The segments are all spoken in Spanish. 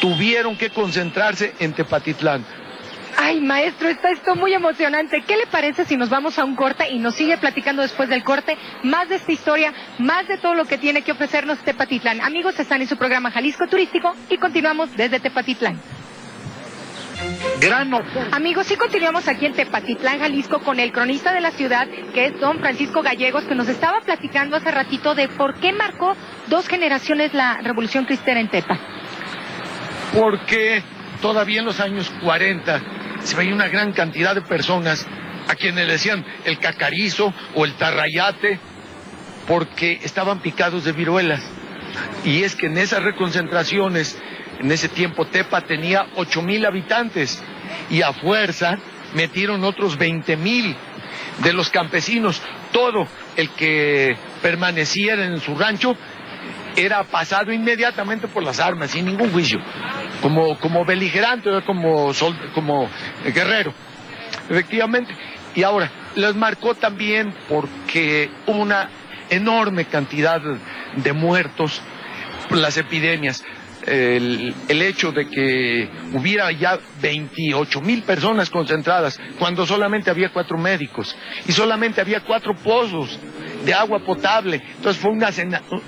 tuvieron que concentrarse en Tepatitlán. Ay, maestro, está esto muy emocionante. ¿Qué le parece si nos vamos a un corte y nos sigue platicando después del corte más de esta historia, más de todo lo que tiene que ofrecernos Tepatitlán? Amigos, están en su programa Jalisco Turístico y continuamos desde Tepatitlán. Amigos, sí continuamos aquí en Tepatitlán, Jalisco, con el cronista de la ciudad, que es don Francisco Gallegos, que nos estaba platicando hace ratito de por qué marcó 2 generaciones la Revolución Cristera en Tepa. Porque todavía en los años 40 se veía una gran cantidad de personas a quienes le decían el cacarizo o el tarrayate, porque estaban picados de viruelas. Y es que en esas reconcentraciones, en ese tiempo Tepa tenía 8,000 habitantes y a fuerza metieron otros 20,000 de los campesinos. Todo el que permaneciera en su rancho era pasado inmediatamente por las armas, sin ningún juicio, como beligerante, como guerrero, efectivamente. Y ahora, les marcó también porque hubo una enorme cantidad de muertos por las epidemias. El hecho de que hubiera ya 28,000 personas concentradas cuando solamente había 4 médicos y solamente había 4 pozos de agua potable, entonces fue un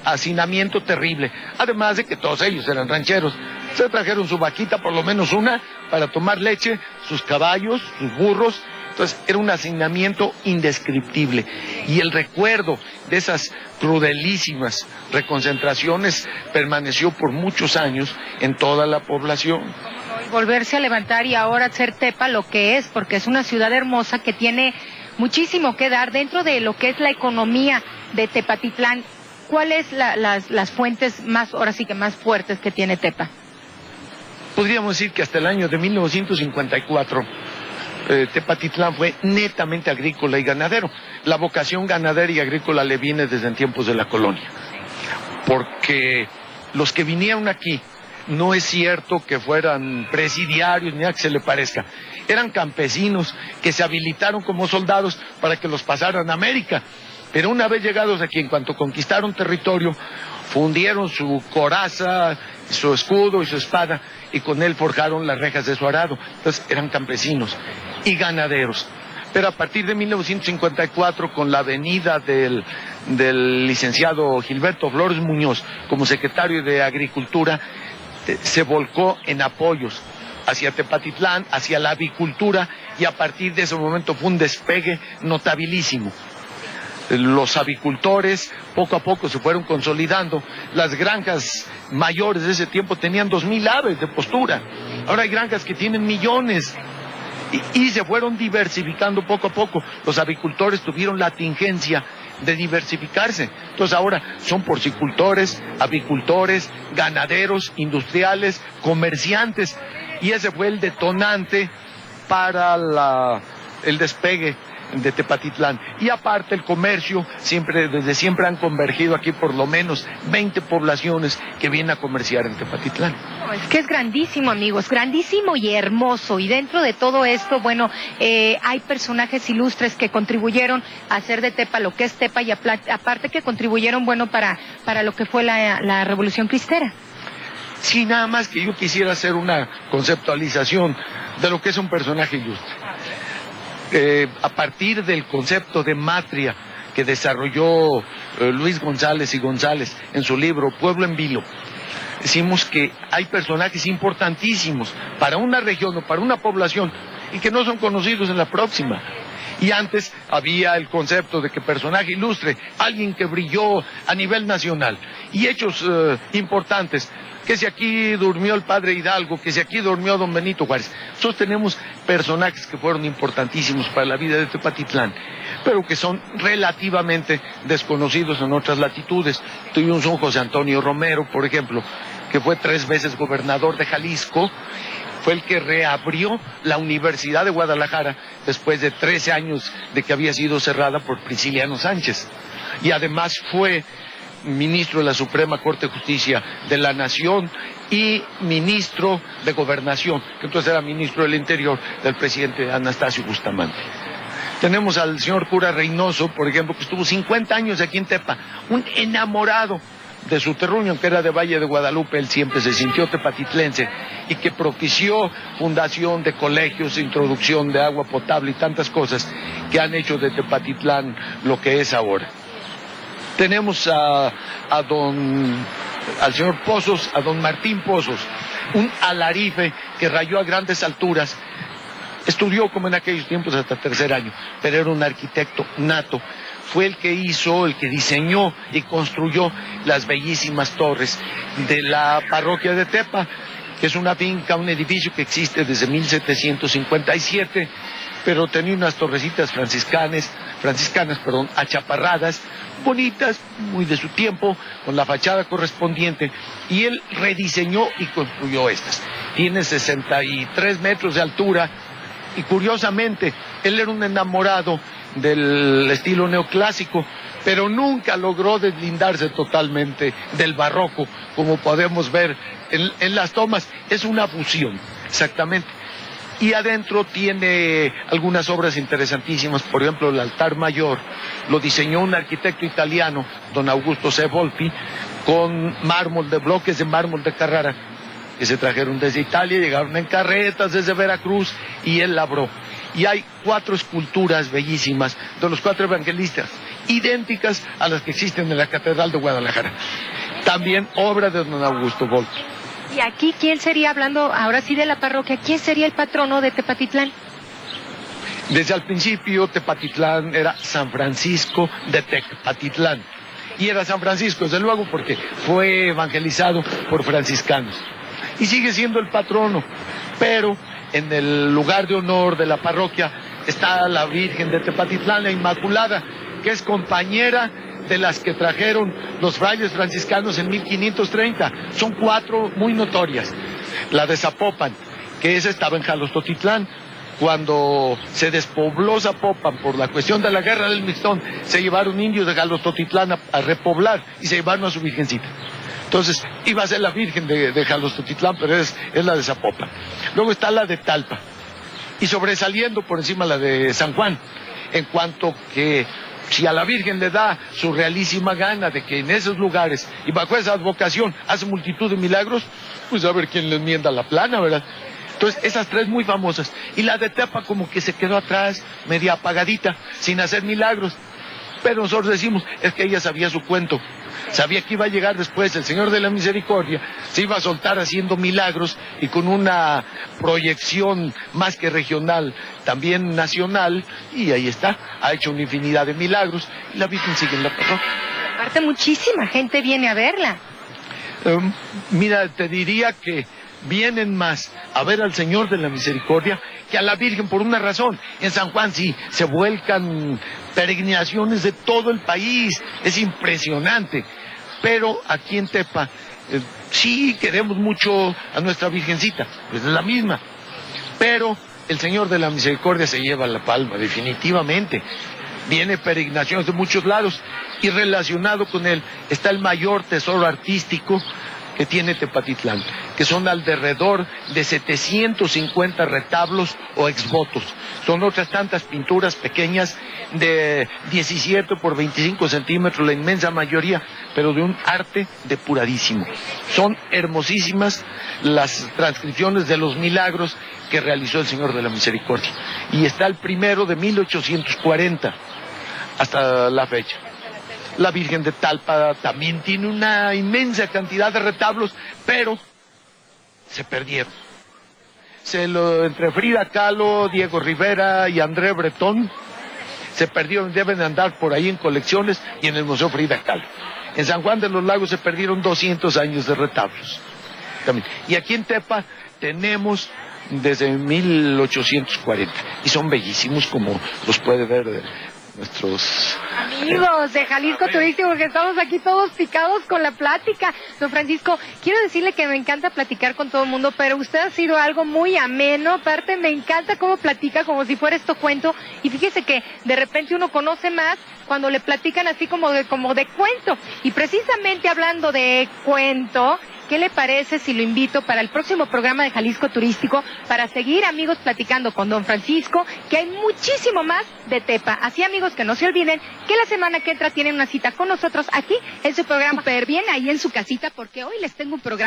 hacinamiento terrible, además de que todos ellos eran rancheros. Se trajeron su vaquita, por lo menos una, para tomar leche, sus caballos, sus burros. Entonces era un hacinamiento indescriptible, y el recuerdo de esas crudelísimas reconcentraciones permaneció por muchos años en toda la población. Y volverse a levantar y ahora hacer Tepa lo que es, porque es una ciudad hermosa que tiene muchísimo que dar dentro de lo que es la economía de Tepatitlán. ¿Cuáles las fuentes más, ahora sí que más fuertes que tiene Tepa? Podríamos decir que hasta el año de 1954 Tepatitlán fue netamente agrícola y ganadero. La vocación ganadera y agrícola le viene desde en tiempos de la colonia, porque los que vinieron aquí no es cierto que fueran presidiarios ni a que se le parezca, eran campesinos que se habilitaron como soldados para que los pasaran a América, pero una vez llegados aquí, en cuanto conquistaron territorio, fundieron su coraza, su escudo y su espada, y con él forjaron las rejas de su arado. Entonces eran campesinos y ganaderos. Pero a partir de 1954, con la venida del licenciado Gilberto Flores Muñoz como secretario de Agricultura, se volcó en apoyos hacia Tepatitlán, hacia la avicultura, y a partir de ese momento fue un despegue notabilísimo. Los avicultores poco a poco se fueron consolidando. Las granjas mayores de ese tiempo tenían 2,000 aves de postura. Ahora hay granjas que tienen millones. Y se fueron diversificando poco a poco. Los avicultores tuvieron la tingencia de diversificarse. Entonces ahora son porcicultores, avicultores, ganaderos, industriales, comerciantes. Y ese fue el detonante para el despegue de Tepatitlán. Y aparte el comercio, desde siempre han convergido aquí por lo menos 20 poblaciones que vienen a comerciar en Tepatitlán. No, es que es grandísimo, amigos, grandísimo y hermoso. Y dentro de todo esto, bueno, hay personajes ilustres que contribuyeron a hacer de Tepa lo que es Tepa, y aparte que contribuyeron, bueno, para lo que fue la Revolución Cristera. Sí, nada más que yo quisiera hacer una conceptualización de lo que es un personaje ilustre. A partir del concepto de matria que desarrolló Luis González y González en su libro Pueblo en Vilo, decimos que hay personajes importantísimos para una región o para una población y que no son conocidos en la próxima. Y antes había el concepto de que personaje ilustre, alguien que brilló a nivel nacional, y hechos importantes, que si aquí durmió el padre Hidalgo, que si aquí durmió don Benito Juárez. Nosotros tenemos personajes que fueron importantísimos para la vida de Tepatitlán, pero que son relativamente desconocidos en otras latitudes. Tuvimos un José Antonio Romero, por ejemplo, que fue 3 veces gobernador de Jalisco, fue el que reabrió la Universidad de Guadalajara después de 13 años de que había sido cerrada por Prisciliano Sánchez. Y además fue ministro de la Suprema Corte de Justicia de la Nación y ministro de Gobernación, que entonces era ministro del Interior del presidente Anastasio Bustamante. Tenemos al señor cura Reynoso, por ejemplo, que estuvo 50 años aquí en Tepa, un enamorado de su terruño, que era de Valle de Guadalupe, él siempre se sintió tepatitlense y que propició fundación de colegios, introducción de agua potable y tantas cosas que han hecho de Tepatitlán lo que es ahora. Tenemos al señor Pozos, a don Martín Pozos, un alarife que rayó a grandes alturas. Estudió como en aquellos tiempos hasta tercer año, pero era un arquitecto nato. Fue el que hizo, el que diseñó y construyó las bellísimas torres de la parroquia de Tepa, que es una finca, un edificio que existe desde 1757, pero tenía unas torrecitas franciscanas, achaparradas, bonitas, muy de su tiempo, con la fachada correspondiente, y él rediseñó y construyó estas. Tiene 63 metros de altura, y curiosamente, él era un enamorado del estilo neoclásico, pero nunca logró deslindarse totalmente del barroco, como podemos ver en las tomas. Es una fusión, exactamente. Y adentro tiene algunas obras interesantísimas, por ejemplo, el altar mayor lo diseñó un arquitecto italiano, don Augusto C. Volpi, con mármol de bloques de mármol de Carrara, que se trajeron desde Italia, llegaron en carretas desde Veracruz, y él labró. Y hay 4 esculturas bellísimas de los 4 evangelistas, idénticas a las que existen en la Catedral de Guadalajara. También obra de don Augusto Volpi. Y aquí, ¿quién sería, hablando ahora sí de la parroquia, quién sería el patrono de Tepatitlán? Desde el principio Tepatitlán era San Francisco de Tepatitlán. Y era San Francisco, desde luego, porque fue evangelizado por franciscanos. Y sigue siendo el patrono, pero en el lugar de honor de la parroquia está la Virgen de Tepatitlán, la Inmaculada, que es compañera de las que trajeron los frailes franciscanos en 1530. Son 4 muy notorias. La de Zapopan, que esa estaba en Jalostotitlán. Cuando se despobló Zapopan por la cuestión de la guerra del Mixtón, se llevaron indios de Jalostotitlán a repoblar y se llevaron a su virgencita. Entonces, iba a ser la Virgen de Jalostotitlán, pero es la de Zapopan. Luego está la de Talpa, y sobresaliendo por encima la de San Juan, en cuanto que si a la Virgen le da su realísima gana de que en esos lugares, y bajo esa advocación, hace multitud de milagros, pues a ver quién le enmienda la plana, ¿verdad? Entonces, esas 3 muy famosas. Y la de Tepa como que se quedó atrás, media apagadita, sin hacer milagros. Pero nosotros decimos, es que ella sabía su cuento. Sabía que iba a llegar después el Señor de la Misericordia, se iba a soltar haciendo milagros y con una proyección más que regional, también nacional, y ahí está, ha hecho una infinidad de milagros, y la Virgen sigue en la parroquia. Aparte, muchísima gente viene a verla. Mira, te diría que vienen más a ver al Señor de la Misericordia que a la Virgen, por una razón. En San Juan sí, se vuelcan peregrinaciones de todo el país, es impresionante. Pero aquí en Tepa, sí queremos mucho a nuestra Virgencita, pues es la misma. Pero el Señor de la Misericordia se lleva la palma, definitivamente. Viene peregrinaciones de muchos lados, y relacionado con él está el mayor tesoro artístico que tiene Tepatitlán, que son alrededor de 750 retablos o exvotos. Son otras tantas pinturas pequeñas de 17 por 25 centímetros, la inmensa mayoría, pero de un arte depuradísimo. Son hermosísimas las transcripciones de los milagros que realizó el Señor de la Misericordia. Y está el primero de 1840 hasta la fecha. La Virgen de Talpa también tiene una inmensa cantidad de retablos, pero se perdieron. Entre Frida Kahlo, Diego Rivera y André Breton se perdieron, deben andar por ahí en colecciones y en el Museo Frida Kahlo. En San Juan de los Lagos se perdieron 200 años de retablos. También. Y aquí en Tepa tenemos desde 1840 y son bellísimos, como los puede ver nuestros amigos de Jalisco Turístico, porque estamos aquí todos picados con la plática. Don Francisco, quiero decirle que me encanta platicar con todo el mundo, pero usted ha sido algo muy ameno. Aparte, me encanta cómo platica, como si fuera esto cuento, y fíjese que de repente uno conoce más cuando le platican así como de cuento. Y precisamente hablando de cuento, ¿qué le parece si lo invito para el próximo programa de Jalisco Turístico para seguir, amigos, platicando con don Francisco, que hay muchísimo más de Tepa? Así, amigos, que no se olviden que la semana que entra tienen una cita con nosotros aquí en su programa. Súper bien, ahí en su casita, porque hoy les tengo un programa